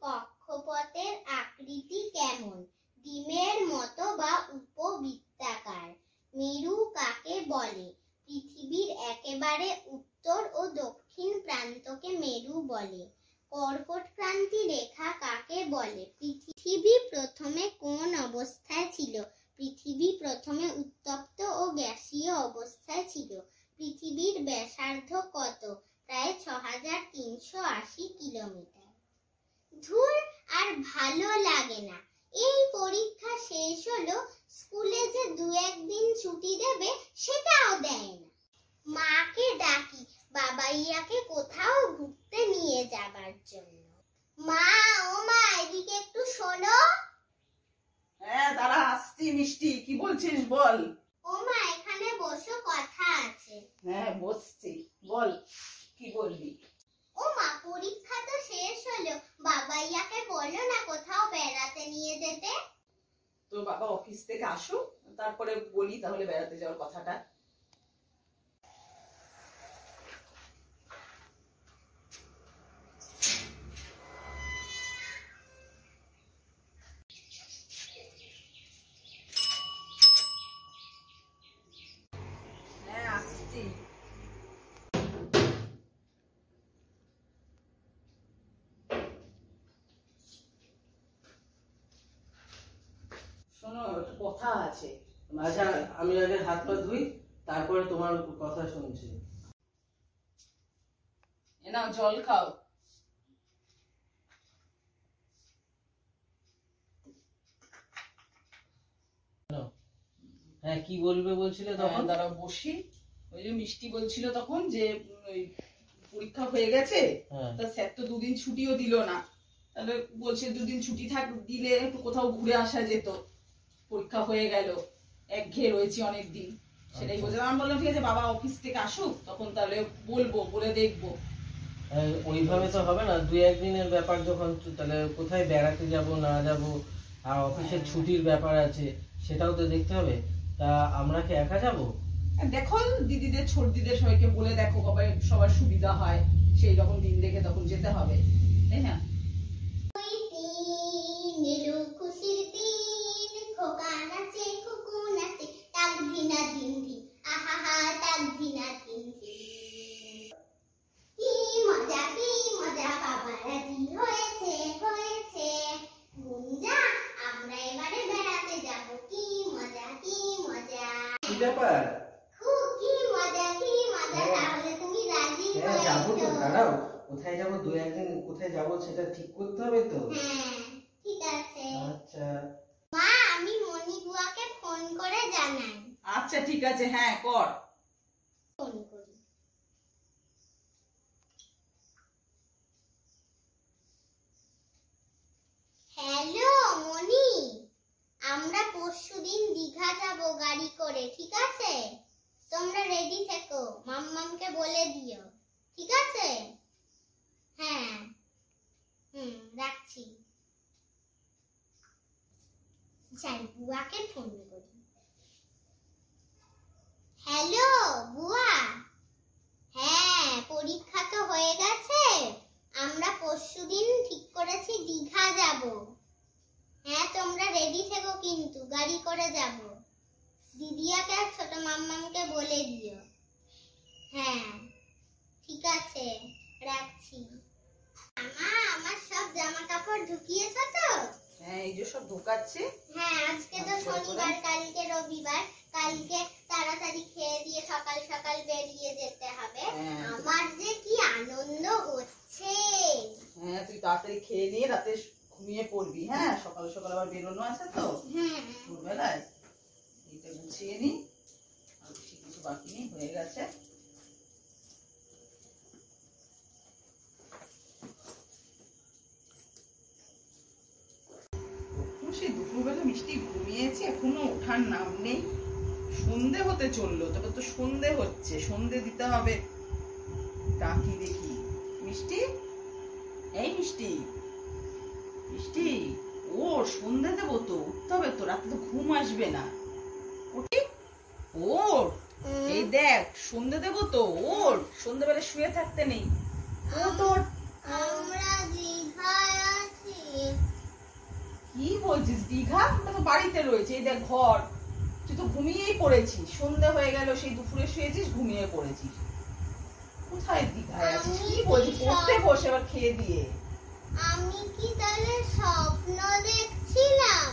কক্ষপথের আকৃতি কেমন? ডিমের মতো বা উপবৃত্তাকার। মেরু কাকে বলে? পৃথিবীর একেবারে উত্তর ও দক্ষিণ প্রান্তকে মেরু বলে। কর্কট ক্রান্তি রেখা কাকে বলে? পৃথিবী প্রথমে কোন অবস্থায় ছিল? পৃথিবী প্রথমে উত্তপ্ত ও গ্যাসীয় অবস্থায় ছিল। পৃথিবীর ব্যাসার্ধ কত? প্রায় ৬৩৮০ কিলোমিটার। ধুর, আর ভালো লাগে না। এই পরীক্ষা শেষ হলো, স্কুলে যে ২-১ দিন ছুটি দেবে সেটাও দেয় না। মাকে ডাকি বাবাইয়াকে কোথাও ঘুরতে নিয়ে যাবার জন্য। মা, ও মা, এদিকে একটু শোনো। হ্যাঁ, দাঁড়া আসছি। মিষ্টি, কি বলছিস বল। ও মা, এখানে বসো, কথা আছে। হ্যাঁ, বসছি, বল কি বলবি। ও মা, পরীক্ষা তো শেষ হলো, বাবাইয়াকে বলো না কোথাও বেড়াতে নিয়ে যেতে। তোর বাবা অফিস থেকে আসুক, তারপরে বলি তাহলে বেড়াতে যাওয়ার কথাটা। হ্যাঁ, আসছি। শোনো, কথা আছে। আচ্ছা, আমি আগে হাত পা ধুই, তারপরে তোমার কথা শুনছি। এ নাও, জল খাও। হ্যাঁ, কি বলবে বলছিলে তখন? দাঁড়া বসি। ওই যে মিষ্টি বলছিল তখন যে ওই পরীক্ষা হয়ে গেছে, তা স্যার তো ২ দিন ছুটিও দিল না। তাহলে বলছে ২ দিন ছুটি দিলে একটু কোথাও ঘুরে আসা যেত। পরীক্ষা হয়ে গেল, একঘেয়ে রয়েছি অনেকদিন, সেটাই বলছে। আমি বললাম ঠিক আছে, বাবা অফিস থেকে আসুক, তখন তাহলে বলবো, বলে দেখবো। ওইভাবে তো হবে না, ২-১ দিনের ব্যাপার যখন, তাহলে কোথায় বেড়াতে যাব না যাব, আর অফিসের ছুটির ব্যাপার আছে, সেটাও তো দেখতে হবে। তা আমরা কি একা যাব? দেখো দিদিদের, ছোট দিদিদের সবাইকে বলে দেখো, সবার সুবিধা হয়, সেই রকম দিন দেখে তখন যেতে হবে, তাই না? খুশির দিন, খোকা নাচে, খুকু নাচে, তাক ধিনা ধিন ধিন, আহা হা, তাক ধিনা ধিন ধিন। কি মজা, কি মজা, বাবা রাজি হয়েছে, হয়েছে। গুঞ্জা, আমরা এবারে বেড়াতে যাব, কি মজা, কি মজা। কি ব্যাপার? খুব কি মজা, কি মজা। তাহলে তুমি রাজি হয়েছো? হ্যাঁ, যাবো তো। দাঁড়াও, কোথায় যাবো, ২-১ দিন কোথায় যাবো সেটা ঠিক করতে হবে তো। হ্যাঁ, ঠিক আছে। আচ্ছা। মা, আমি মনি বুয়াকে ফোন করে জানাই। আচ্ছা ঠিক আছে, হ্যাঁ কর। ফোন করি। হ্যালো মনি, আমরা পরশুদিন দীঘা যাব গাড়ি করে, ঠিক আছে? তোমরা রেডি থেকো, মাম্মামকে বলে দিও, ঠিক আছে? হ্যাঁ, রাখছি। যাই, বুয়াকে ফোন করি। হ্যালো বুয়া, হ্যাঁ পরীক্ষা তো হয়ে গেছে, আমরা পরশুদিন ঠিক করেছি দীঘা যাব। হ্যাঁ, তোমরা রেডি থেকো কিন্তু, গাড়ি করে যাব। দিদিয়াকে আর ছোট মাম্মামকে বলে দিও। হ্যাঁ, ঠিক আছে, রাখছি। মা, আমার সব জামা কাপড় ঢুকিয়েছো তো? হ্যাঁ, এই যে সব ঢোকাচ্ছে। হ্যাঁ, আজকে তো শনিবার, কালকে রবিবার, কালকে তাড়াতাড়ি খেয়ে দিয়ে সকাল সকাল বেরিয়ে যেতে হবে। আমার যে কি আনন্দ হচ্ছে। হ্যাঁ, তুই তাড়াতাড়ি খেয়ে নিয়ে রাতে ঘুমিয়ে পড়বি। হ্যাঁ, সকাল সকাল আবার বেরোনো আছে তো ভোরবেলায়। এইটা গুছিয়ে নি, আর বেশি কিছু বাকি নেই, হয়ে গেছে। সেই দুপুরবেলা মিষ্টি ঘুমিয়েছে, এখনো ওঠার নাম নেই। সন্ধে হতে চললো, তবে তো সন্ধে হচ্ছে, সন্ধে দিতে হবে। ডাকি দেখি। মিষ্টি, এই মিষ্টি, মিষ্টি, ও সন্ধে দেবো তো, উঠতে হবে তো, রাতে তো ঘুম আসবে না। উঠি, ওর এই দেখ, সন্ধে দেবো তো, ওর সন্ধেবেলা শুয়ে থাকতে নেই। ও তোর আমরা দীঘায় আছি। কি বলছিস দীঘা? আমরা তো বাড়িতে রয়েছে, এই দেখ ঘর। তুই তো ঘুমিয়েই পড়েছিস, সন্ধ্যা হয়ে গেল, সেই দুপুরে শুয়েছিস, ঘুমিয়ে পড়েছিস। কোথায় দীঘায় আছিস? কি বলছিস? পড়তে বসে আবার খেয়ে দিয়ে। আমি কি তাহলে স্বপ্ন দেখছিলাম?